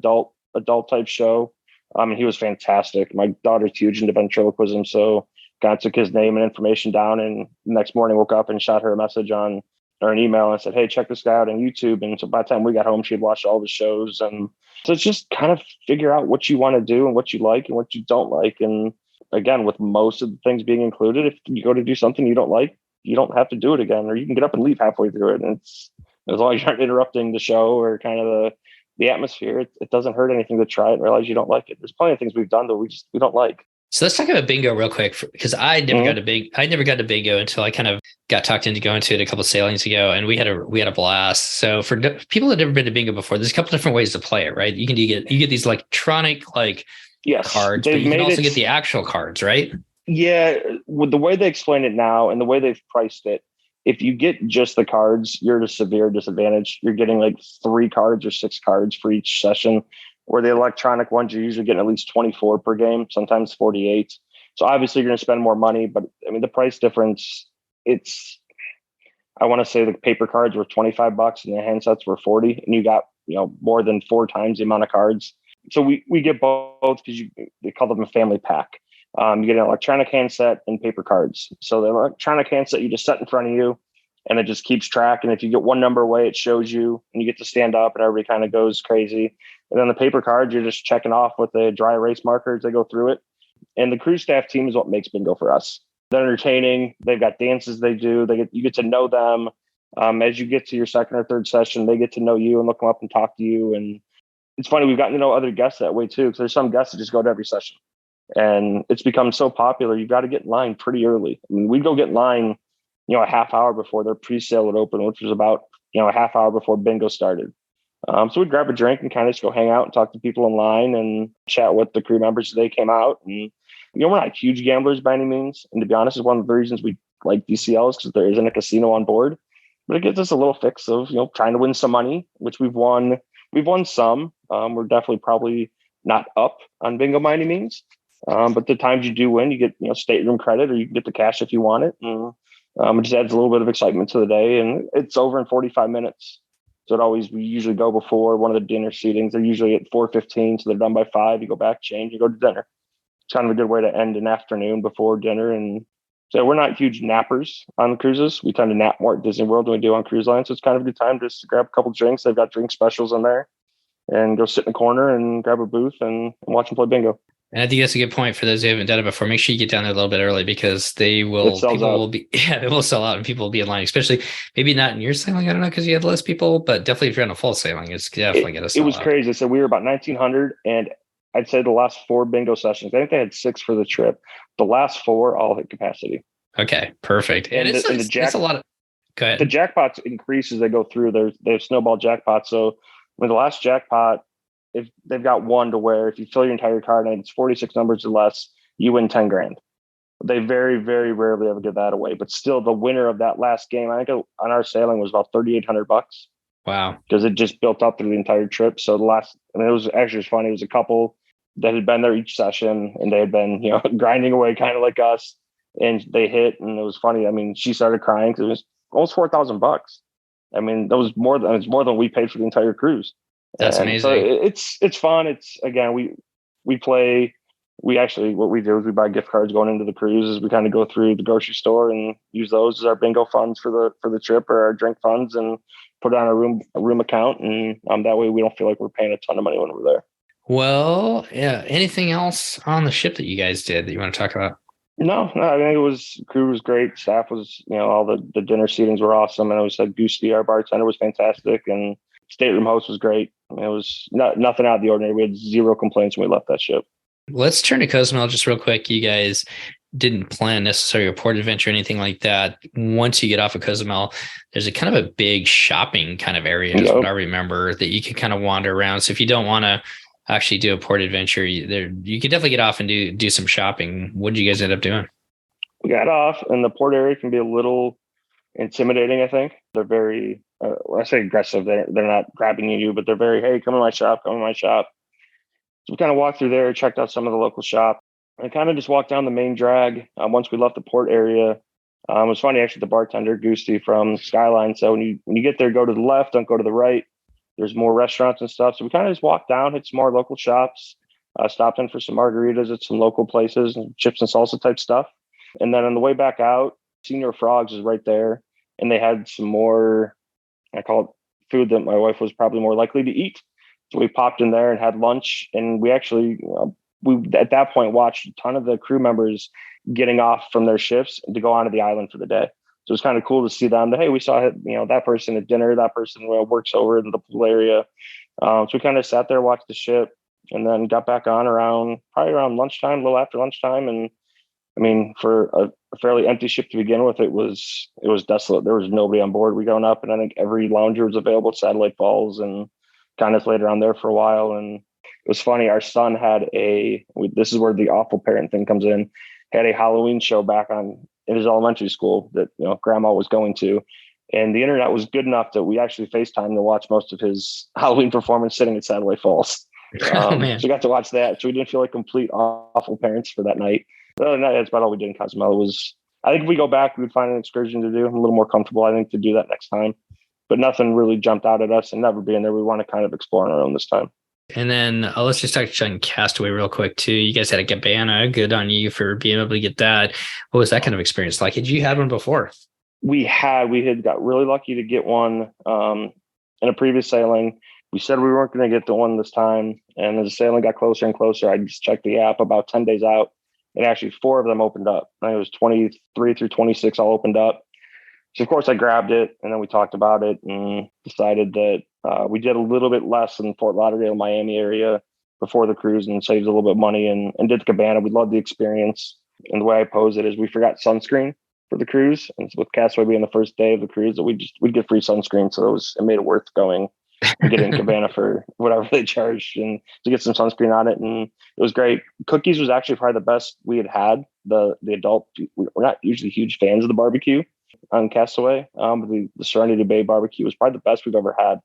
Speaker 2: adult type show. And he was fantastic. My daughter's huge into ventriloquism, so kind of took his name and information down, and the next morning woke up and shot her a message or an email and said, "Hey, check this guy out on YouTube." And so by the time we got home, she'd watched all the shows. And so it's just kind of figure out what you want to do and what you like and what you don't like. And again, with most of the things being included, if you go to do something you don't like, you don't have to do it again, or you can get up and leave halfway through it. And it's, as long as you aren't interrupting the show or kind of the atmosphere, it doesn't hurt anything to try it and realize you don't like it. There's plenty of things we've done that we don't like.
Speaker 1: So let's talk about bingo real quick, because I never got to bingo until I kind of got talked into going to it a couple of sailings ago, and we had a blast. So for people that have never been to bingo before, there's a couple different ways to play it, right? You get these electronic cards, but you can also get the actual cards, right?
Speaker 2: Yeah, with the way they explain it now and the way they've priced it, if you get just the cards, you're at a severe disadvantage. You're getting 3 cards or 6 cards for each session, where the electronic ones, you're usually getting at least 24 per game, sometimes 48. So obviously you're going to spend more money, but I mean, the price difference, I want to say the paper cards were $25 and the handsets were 40, and you got, more than 4 times the amount of cards. So we get both because they call them a family pack. You get an electronic handset and paper cards. So the electronic handset you just set in front of you, and it just keeps track. And if you get one number away, it shows you, and you get to stand up, and everybody kind of goes crazy. And then the paper cards, you're just checking off with the dry erase markers. They go through it. And the cruise staff team is what makes bingo for us. They're entertaining. They've got dances they do. You get to know them. As you get to your second or third session, they get to know you and they'll come up and talk to you. And it's funny, we've gotten to know other guests that way too, because there's some guests that just go to every session. And it's become so popular, you've got to get in line pretty early. I mean, we'd go get in line, a half hour before their pre-sale would open, which was about, a half hour before bingo started. So we'd grab a drink and kind of just go hang out and talk to people in line and chat with the crew members as they came out. And, we're not huge gamblers by any means. And to be honest, is one of the reasons we like DCL is because there isn't a casino on board. But it gives us a little fix of, trying to win some money, which we've won. We've won some. We're definitely probably not up on bingo by any means. But the times you do win, you get, stateroom credit, or you can get the cash if you want it. And, it just adds a little bit of excitement to the day. And it's over in 45 minutes. So we usually go before one of the dinner seatings. They're usually at 4:15, so they're done by 5. You go back, change, you go to dinner. It's kind of a good way to end an afternoon before dinner and So we're not huge nappers on the cruises. We tend to nap more at Disney World than we do on cruise lines. So it's kind of a good time just to grab a couple drinks. They've got drink specials in there, and go sit in the corner and grab a booth and watch them play bingo.
Speaker 1: And I think that's a good point for those who haven't done it before. Make sure you get down there a little bit early because they will sell out and people will be in line, especially maybe not in your sailing. I don't know, because you have less people, but definitely if you're on a full sailing, it's definitely going to sell out.
Speaker 2: It was crazy. So we were about 1,900, and I'd say the last 4 bingo sessions, I think they had 6 for the trip. The last 4 all hit capacity.
Speaker 1: Okay, perfect. And it's a lot of, go ahead.
Speaker 2: The jackpots increase as they go through. They have snowball jackpots. So when the last jackpot, if they've got one to where if you fill your entire card and it's 46 numbers or less, you win 10 grand. They very, very rarely ever give that away. But still, the winner of that last game, I think on our sailing, was about $3,800.
Speaker 1: Wow.
Speaker 2: Because it just built up through the entire trip. So it was actually funny. It was a couple that had been there each session, and they had been, grinding away kind of like us, and they hit, and it was funny. I mean, she started crying because it was almost $4,000. I mean, that was more than we paid for the entire cruise.
Speaker 1: That's amazing.
Speaker 2: So it's fun. It's, again, we play. We actually, what we do is we buy gift cards going into the cruises. We kind of go through the grocery store and use those as our bingo funds for the trip, or our drink funds, and put it on a room account. And that way we don't feel like we're paying a ton of money when we're there.
Speaker 1: Well, yeah. Anything else on the ship that you guys did that you want to talk about?
Speaker 2: No, I think crew was great. Staff was, all the dinner seatings were awesome. And it was like Gusti, our bartender, was fantastic. And stateroom host was great. I mean, it was nothing out of the ordinary. We had 0 complaints when we left that ship.
Speaker 1: Let's turn to Cozumel just real quick. You guys didn't plan necessarily a port adventure or anything like that. Once you get off of Cozumel, there's a kind of a big shopping kind of area, is what I remember, that you can kind of wander around. So if you don't want to actually do a port adventure, you could definitely get off and do some shopping. What did you guys end up doing?
Speaker 2: We got off, and the port area can be a little intimidating, I think. They're very, when I say aggressive, they're not grabbing you, but they're very, hey, come in my shop. So we kind of walked through there, checked out some of the local shop, and kind of just walked down the main drag. Once we left the port area, it was funny, actually, the bartender, Gusti from Skyline, so when you get there, go to the left, don't go to the right. There's more restaurants and stuff. So we kind of just walked down, hit some more local shops, stopped in for some margaritas at some local places and chips and salsa type stuff. And then on the way back out, Senior Frogs is right there. And they had some more, I call it food that my wife was probably more likely to eat. So we popped in there and had lunch. And we actually, we at that point watched a ton of the crew members getting off from their shifts to go onto the island for the day. So it was kind of cool to see them. Hey, we saw that person at dinner. That person works over in the pool area. So we kind of sat there, watched the ship, and then got back on probably around lunchtime, a little after lunchtime. And I mean, for a fairly empty ship to begin with, it was desolate. There was nobody on board. We going up, and I think every lounger was available at Satellite Falls, and kind of laid around there for a while. And it was funny. Our son had this is where the awful parent thing comes in. Had a Halloween show back on in his elementary school that grandma was going to, and the internet was good enough that we actually FaceTimed to watch most of his Halloween performance sitting at Satellite Falls. So we got to watch that. So we didn't feel like complete awful parents for that night. But other than that, that's about all we did in Cozumel. I think if we go back, we would find an excursion to do. I'm a little more comfortable, I think, to do that next time. But nothing really jumped out at us, and never being there, we want to kind of explore on our own this time.
Speaker 1: And then let's just touch on Castaway real quick too. You guys had a cabana. Good on you for being able to get that. What was that kind of experience like? Had you had one before? We
Speaker 2: had got really lucky to get one in a previous sailing. We said we weren't going to get the one this time. And as the sailing got closer and closer, I just checked the app about 10 days out, and actually 4 of them opened up. I think it was 23 through 26 all opened up. So of course I grabbed it, and then we talked about it and decided that we did a little bit less in Fort Lauderdale, Miami area before the cruise, and saved a little bit of money and did the cabana. We loved the experience. And the way I pose it is we forgot sunscreen for the cruise. And with Castaway being the first day of the cruise, that we'd get free sunscreen. So it made it worth going and getting cabana for whatever they charged, and to get some sunscreen on it. And it was great. Cookies was actually probably the best we had. The adult, we're not usually huge fans of the barbecue on Castaway. But the Serenity Bay barbecue was probably the best we've ever had.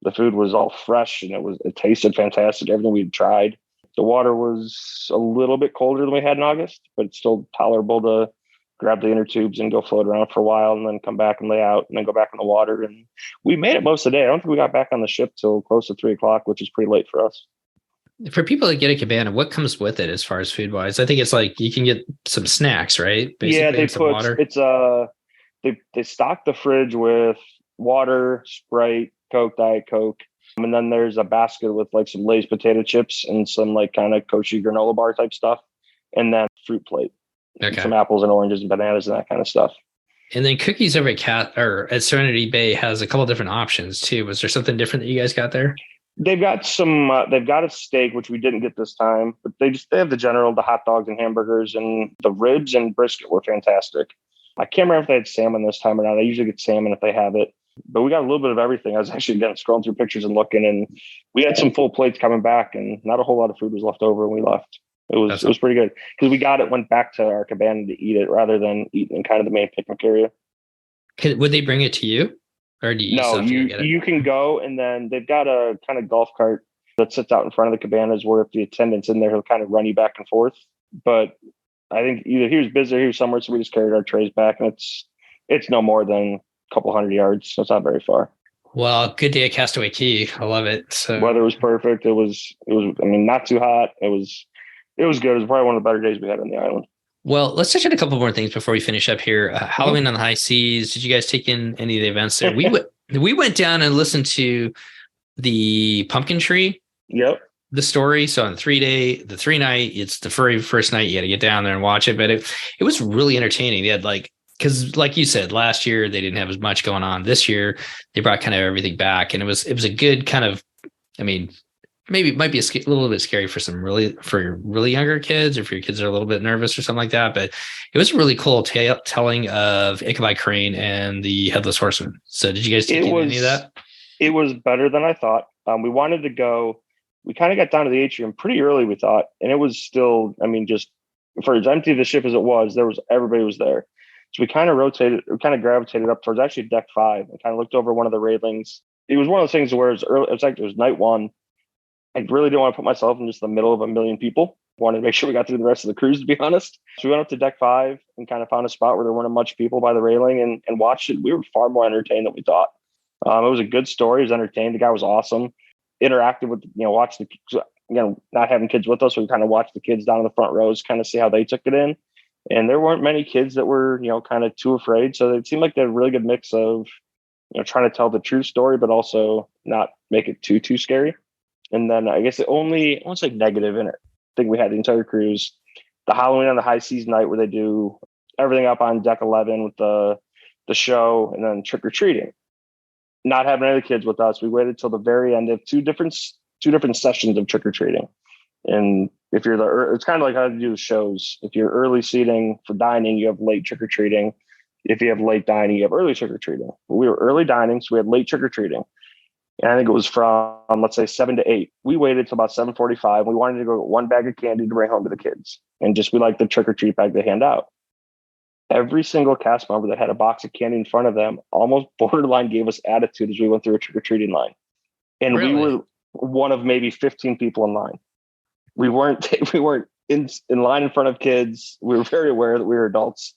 Speaker 2: The food was all fresh, and it tasted fantastic. Everything we'd tried. The water was a little bit colder than we had in August, but it's still tolerable to grab the inner tubes and go float around for a while, and then come back and lay out, and then go back in the water. And we made it most of the day. I don't think we got back on the ship till close to 3:00, which is pretty late for us.
Speaker 1: For people that get a cabana, what comes with it as far as food wise? I think it's like you can get some snacks, right?
Speaker 2: Yeah,
Speaker 1: Basically, and some water.
Speaker 2: they stock the fridge with water, Sprite, Coke, Diet Coke. And then there's a basket with like some Lay's potato chips and some like kind of Koshi granola bar type stuff. And then fruit plate, and some apples and oranges and bananas and that kind of stuff.
Speaker 1: And then Cookies over at Serenity Bay has a couple different options too. Was there something different that you guys got there?
Speaker 2: They've got some. They've got a steak, which we didn't get this time, but they have the hot dogs and hamburgers, and the ribs and brisket were fantastic. I can't remember if they had salmon this time or not. I usually get salmon if they have it, but we got a little bit of everything. I was actually again scrolling through pictures and looking, and we had some full plates coming back, and not a whole lot of food was left over when we left. It was pretty good because went back to our cabana to eat it rather than eating in kind of the main picnic area.
Speaker 1: Would they bring it to you? Or do you
Speaker 2: No, you can go, and then they've got a kind of golf cart that sits out in front of the cabanas where if the attendant's in there, he'll kind of run you back and forth. But I think either he was busy or he was somewhere, so we just carried our trays back, and it's no more than a couple 100 yards, so it's not very far.
Speaker 1: Well, good day at Castaway Cay. I love it. So
Speaker 2: weather was perfect. It was. I mean, not too hot. It was good. It was probably one of the better days we had on the island.
Speaker 1: Well, let's touch on a couple more things before we finish up here. Halloween on the High Seas. Did you guys take in any of the events there? We went down and listened to the Pumpkin Tree.
Speaker 2: Yep.
Speaker 1: The story. So on the 3 night, it's the very first night. You got to get down there and watch it. But it was really entertaining. They had because like you said, last year they didn't have as much going on. This year they brought kind of everything back, and it was a good kind of. I mean, maybe it might be a little bit scary for really younger kids, or if your kids are a little bit nervous or something like that. But it was a really cool telling of Ichabod Crane and the Headless Horseman. So did you guys take any of that?
Speaker 2: It was better than I thought. We wanted to go. We kind of got down to the atrium pretty early, we thought, and it was still, I mean, just for as empty the ship as it was, everybody was there. So we kind of gravitated up towards actually deck 5 and kind of looked over one of the railings. It was one of those things where it was night 1. I really didn't want to put myself in just the middle of a million people. Wanted to make sure we got through the rest of the cruise, to be honest. So we went up to deck 5 and kind of found a spot where there weren't much people by the railing and watched it. We were far more entertained than we thought. It was a good story. He was entertained. The guy was awesome. Interacted with, watched not having kids with us. So we kind of watched the kids down in the front rows, kind of see how they took it in. And there weren't many kids that were, kind of too afraid. So it seemed like they had a really good mix of, trying to tell the true story, but also not make it too scary. And then I guess I won't say negative in it. I think we had the entire cruise, the Halloween on the High Seas night where they do everything up on deck 11 with the show, and then trick or treating. Not having any kids with us, we waited till the very end of two different sessions of trick or treating. And if you're it's kind of like how to do the shows. If you're early seating for dining, you have late trick or treating. If you have late dining, you have early trick or treating. We were early dining, so we had late trick or treating. And I think it was from, let's say, 7 to 8. We waited till about 7:45. We wanted to go get one bag of candy to bring home to the kids. And we like the trick or treat bag they hand out. Every single cast member that had a box of candy in front of them almost borderline gave us attitude as we went through a trick or treating line. And really? We were one of maybe 15 people in line. We weren't in line in front of kids. We were very aware that we were adults,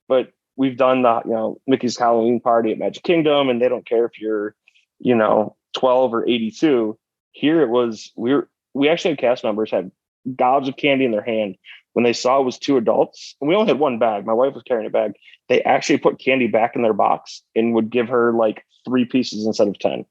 Speaker 2: but we've done the, Mickey's Halloween party at Magic Kingdom, and they don't care if you're, 12 or 82. Here it was, we actually had cast members had gobs of candy in their hand. When they saw it was 2 adults, and we only had one bag, my wife was carrying a bag, they actually put candy back in their box and would give her 3 pieces instead of 10.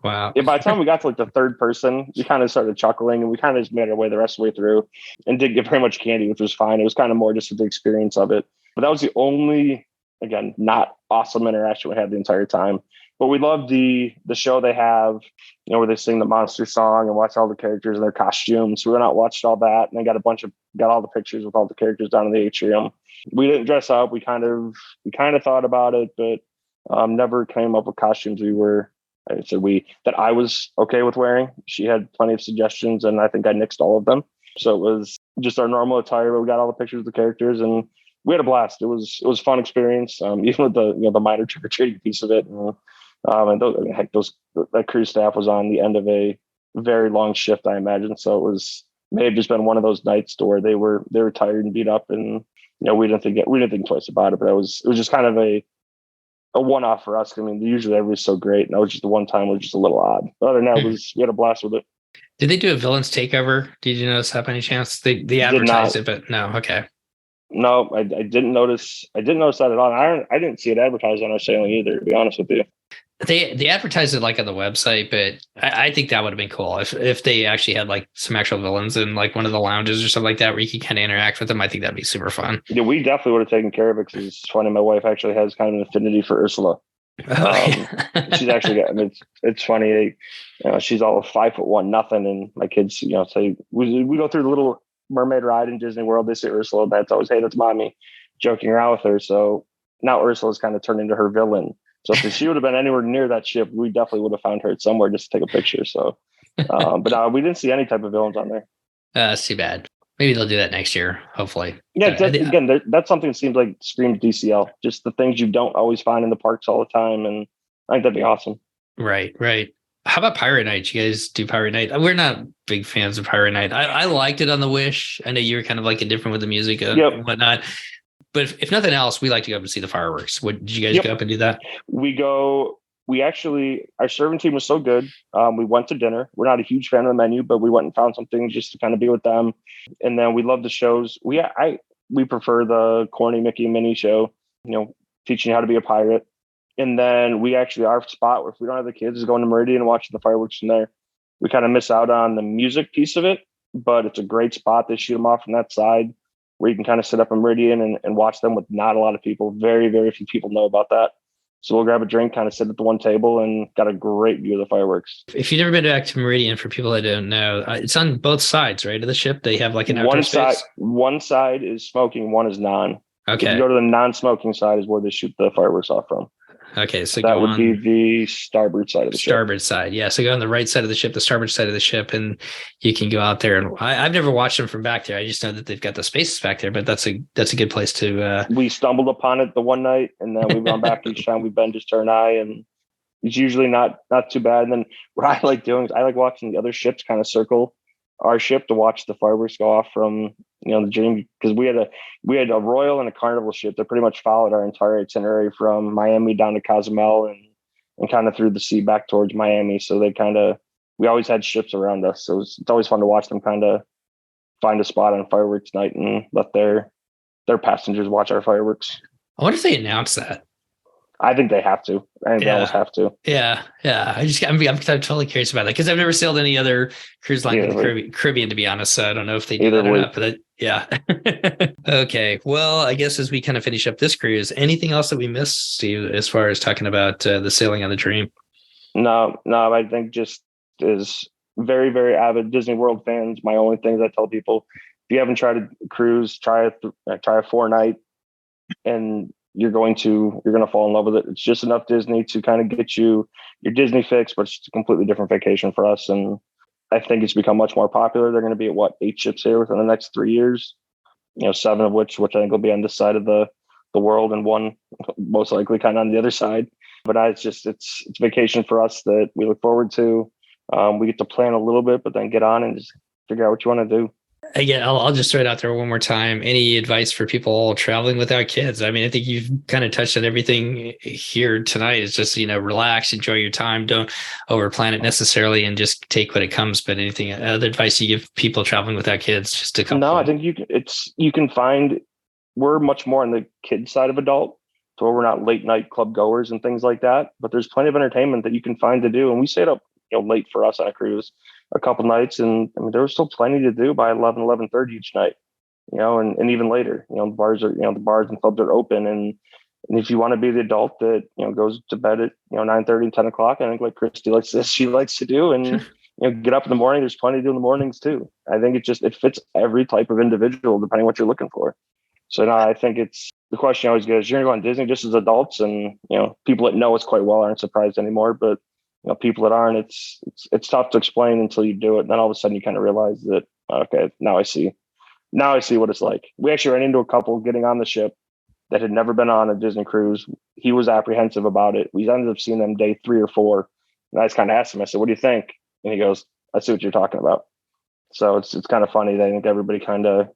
Speaker 1: Wow.
Speaker 2: And by the time we got to the third person, we kind of started chuckling, and we kind of just made our way the rest of the way through and didn't get very much candy, which was fine. It was kind of more just the experience of it. But that was the only, again, not awesome interaction we had the entire time. But we loved the show they have, where they sing the monster song and watch all the characters in their costumes. So we went out and watched all that, and then got all the pictures with all the characters down in the atrium. We didn't dress up. We kind of thought about it, but never came up with costumes that I was okay with wearing. She had plenty of suggestions, and I think I nixed all of them. So it was just our normal attire, but we got all the pictures of the characters, and we had a blast. It was a fun experience, even with the minor trick or treating piece of it. And that cruise staff was on the end of a very long shift, I imagine. So it may have just been one of those nights to where they were tired and beat up, and we didn't think twice about it. But it was just kind of a one-off for us. I mean, usually everybody's so great, and that was just the one time was just a little odd. But other than that, we had a blast with it.
Speaker 1: Did they do a villains takeover? Did you notice that by any chance? They advertised it, but no. Okay.
Speaker 2: No, I didn't notice. I didn't notice that at all. I didn't see it advertised on our sailing either, to be honest with you.
Speaker 1: They advertised it like on the website, but I think that would have been cool if they actually had like some actual villains in like one of the lounges or something like that where you could kind of interact with them. I think that'd be super fun.
Speaker 2: Yeah, we definitely would have taken care of it because it's funny. My wife actually has kind of an affinity for Ursula. She's actually got. I mean, it's funny. She's all 5'1" nothing, and my kids, say we go through the Little Mermaid ride in Disney World. They say Ursula. That's always, hey, that's mommy, joking around with her. So now Ursula's kind of turned into her villain. So if she would have been anywhere near that ship, we definitely would have found her somewhere just to take a picture. So, but we didn't see any type of villains on there.
Speaker 1: That's too bad. Maybe they'll do that next year, hopefully.
Speaker 2: Yeah, again, that's something that seems like screams DCL. Just the things you don't always find in the parks all the time, and I think that'd be awesome.
Speaker 1: Right. How about Pirate Night? You guys do Pirate Night? We're not big fans of Pirate Night. I liked it on the Wish. I know you were kind of like indifferent with the music and whatnot. But if nothing else, we like to go up and see the fireworks. Did you guys go up and do that?
Speaker 2: We actually, our serving team was so good. We went to dinner. We're not a huge fan of the menu, but we went and found something just to kind of be with them. And then we love the shows. We prefer the corny Mickey and Minnie show, teaching you how to be a pirate. And then our spot where if we don't have the kids is going to Meridian and watching the fireworks from there. We kind of miss out on the music piece of it, but it's a great spot. They shoot them off from that side where you can kind of sit up in Meridian and watch them with not a lot of people. Very, very few people know about that. So we'll grab a drink, kind of sit at the one table, and got a great view of the fireworks.
Speaker 1: If you've never been back to Meridian, for people that don't know, it's on both sides, right, of the ship. They have like an outdoor space.
Speaker 2: One side is smoking, one is non.
Speaker 1: Okay.
Speaker 2: If you go to the non-smoking side is where they shoot the fireworks off from.
Speaker 1: Okay, so
Speaker 2: that would be the starboard side of the ship.
Speaker 1: Starboard side, yeah. So go on the right side of the ship, the starboard side of the ship, and you can go out there. And I've never watched them from back there. I just know that they've got the spaces back there. But that's a good place to.
Speaker 2: We stumbled upon it the one night, and then we've gone back each time we've been, just her and I, and it's usually not too bad. And then what I like doing is I like watching the other ships kind of circle our ship to watch the fireworks go off from the Dream, because we had a Royal and a Carnival ship that pretty much followed our entire itinerary from Miami down to Cozumel and kind of through the sea back towards Miami. So we always had ships around us, so it's always fun to watch them kind of find a spot on fireworks night and let their passengers watch our fireworks.
Speaker 1: I wonder if they announced that.
Speaker 2: I think they have to. I think they almost have to.
Speaker 1: Yeah. I'm totally curious about that because I've never sailed any other cruise line in the Caribbean, to be honest. So I don't know if they do that or not. But yeah. Okay. Well, I guess as we kind of finish up this cruise, anything else that we missed, Steve, as far as talking about the sailing on the Dream? No. I think just as very, very avid Disney World fans, my only thing I tell people: if you haven't tried a cruise, try a 4-night, and you're going to fall in love with it. It's just enough Disney to kind of get you your Disney fix, but it's a completely different vacation for us. And I think it's become much more popular. They're going to be at 8 ships here within the next 3 years, 7 of which I think will be on this side of the world and 1 most likely kind of on the other side. But it's vacation for us that we look forward to. We get to plan a little bit, but then get on and just figure out what you want to do. Again, I'll just throw it out there one more time. Any advice for people traveling without kids? I mean, I think you've kind of touched on everything here tonight. It's just, relax, enjoy your time. Don't overplan it necessarily and just take what it comes. But anything other advice you give people traveling without kids just to come? No, I think you can find, we're much more on the kid side of adult, so we're not late night club goers and things like that. But there's plenty of entertainment that you can find to do. And we stayed up late for us on a cruise a couple nights, and I mean there was still plenty to do by 11:30 each night, and even later. The bars and clubs are open, and if you want to be the adult that goes to bed at 9:30 and 10 o'clock, I think like Christy likes to do, and get up in the morning, there's plenty to do in the mornings too. I think it fits every type of individual depending what you're looking for. So now I think it's the question I always get is, you're going to go on Disney just as adults, and people that know us quite well aren't surprised anymore, but people that aren't, it's tough to explain until you do it. And then all of a sudden you kind of realize that, okay, now I see what it's like. We actually ran into a couple getting on the ship that had never been on a Disney cruise. He was apprehensive about it. We ended up seeing them day 3 or 4. And I just kind of asked him, I said, what do you think? And he goes, I see what you're talking about. So it's kind of funny that I think everybody kind of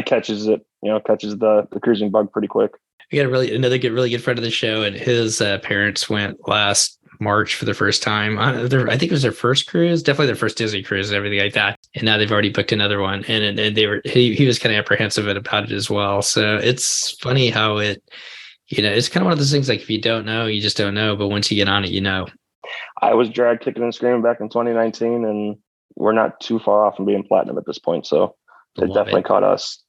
Speaker 1: catches it, catches the cruising bug pretty quick. We got another really good friend of the show, and his parents went last March for the first time. I think it was their first cruise, definitely their first Disney cruise and everything like that. And now they've already booked another one, and he was kind of apprehensive about it as well. So it's funny how it's kind of one of those things, like if you don't know, you just don't know. But once you get on it, you know.
Speaker 2: I was dragged kicking and screaming back in 2019, and we're not too far off from being platinum at this point. So it definitely caught us.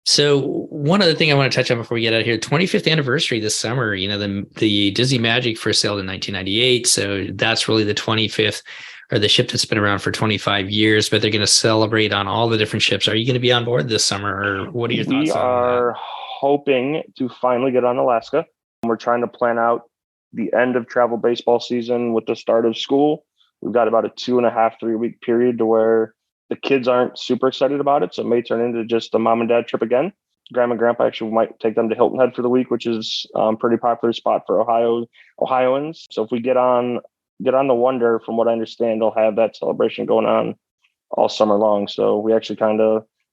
Speaker 1: So one other thing I want to touch on before we get out of here, 25th anniversary this summer, the Disney Magic first sailed in 1998. So that's really the 25th, or the ship that's been around for 25 years, but they're going to celebrate on all the different ships. Are you going to be on board this summer, or what are your thoughts on that? We
Speaker 2: are hoping to finally get on Alaska. We're trying to plan out the end of travel baseball season with the start of school. We've got about a 2.5-3 week period to where the kids aren't super excited about it. So it may turn into just a mom and dad trip again. Grandma and grandpa actually might take them to Hilton Head for the week, which is a pretty popular spot for Ohioans. So if we get on the Wonder, from what I understand, they'll have that celebration going on all summer long. So we actually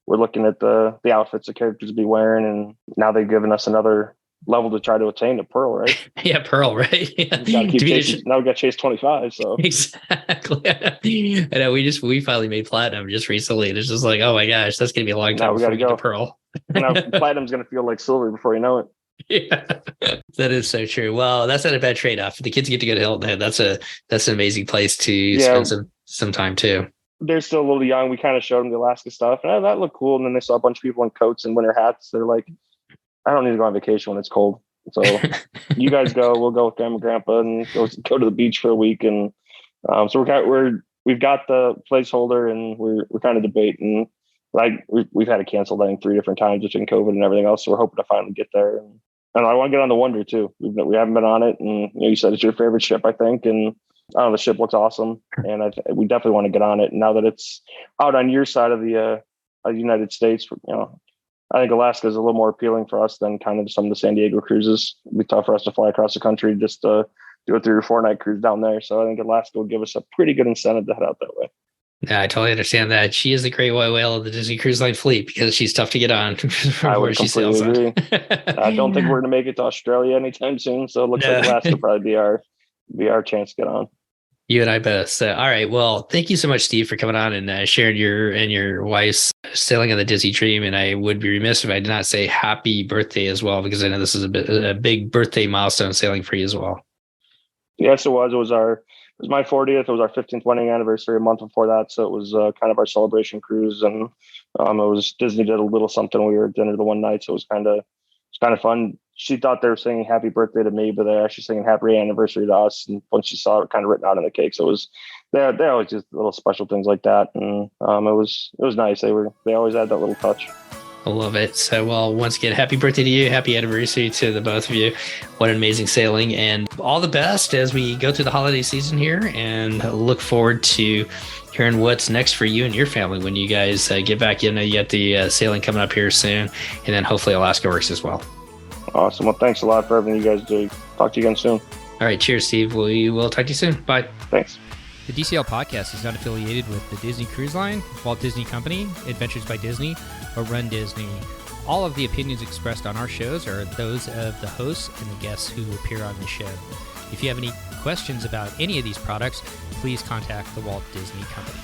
Speaker 2: we're looking at the outfits the characters will be wearing. And now they've given us another level to try to attain to Pearl, right?
Speaker 1: Yeah, Pearl, right? Yeah.
Speaker 2: Now we got to chase 25. So
Speaker 1: exactly. I know we finally made platinum just recently, and it's just like, oh my gosh, that's gonna be a long time.
Speaker 2: Now we got to go
Speaker 1: to Pearl.
Speaker 2: Now platinum's gonna feel like silver before you know it.
Speaker 1: Yeah, that is so true. Well, that's not a bad trade-off. The kids get to go to Hilton Head. That's an amazing place to spend some time too.
Speaker 2: They're still a little young. We kind of showed them the Alaska stuff, and that looked cool. And then they saw a bunch of people in coats and winter hats. They're like, I don't need to go on vacation when it's cold. So you guys go. We'll go with grandma and grandpa and go to the beach for a week. And so we've got the placeholder, and we're kind of debating. Like we've had to cancel that 3 different times between COVID and everything else. So we're hoping to finally get there. And I want to get on the Wonder too. We haven't been on it, and you said it's your favorite ship, I think. And I don't know, the ship looks awesome, and we definitely want to get on it. And now that it's out on your side of the United States, I think Alaska is a little more appealing for us than kind of some of the San Diego cruises. It'd be tough for us to fly across the country just to do a 3 or 4 night cruise down there. So I think Alaska will give us a pretty good incentive to head out that way.
Speaker 1: Yeah, I totally understand that. She is the great white whale of the Disney Cruise Line fleet because she's tough to get on.
Speaker 2: I would completely agree. I don't think we're going to make it to Australia anytime soon. So it looks like Alaska will probably be our chance to get on.
Speaker 1: You and I both. So, all right. Well, thank you so much, Steve, for coming on and sharing your wife's sailing of the Disney Dream. And I would be remiss if I did not say happy birthday as well, because I know this is a big birthday milestone sailing for you as well.
Speaker 2: Yes, it was. It was my 40th. It was our 15th wedding anniversary a month before that. So it was kind of our celebration cruise. And it was Disney did a little something. We were at dinner the one night. So it was kind of fun. She thought they were singing happy birthday to me, but they're actually singing happy anniversary to us. And once she saw it kind of written out on the cake, so it was, they always just little special things like that. And it was nice. They always had that little touch.
Speaker 1: I love it. So, well, once again, happy birthday to you. Happy anniversary to the both of you. What an amazing sailing, and all the best as we go through the holiday season here, and look forward to hearing what's next for you and your family when you guys get back. You got the sailing coming up here soon, and then hopefully Alaska works as well.
Speaker 2: Awesome. Well, thanks a lot for everything you guys do. Talk to you again soon.
Speaker 1: All right. Cheers, Steve. We will talk to you soon. Bye.
Speaker 2: Thanks.
Speaker 3: The DCL podcast is not affiliated with the Disney Cruise Line, Walt Disney Company, Adventures by Disney, or Run Disney. All of the opinions expressed on our shows are those of the hosts and the guests who appear on the show. If you have any questions about any of these products, please contact the Walt Disney Company.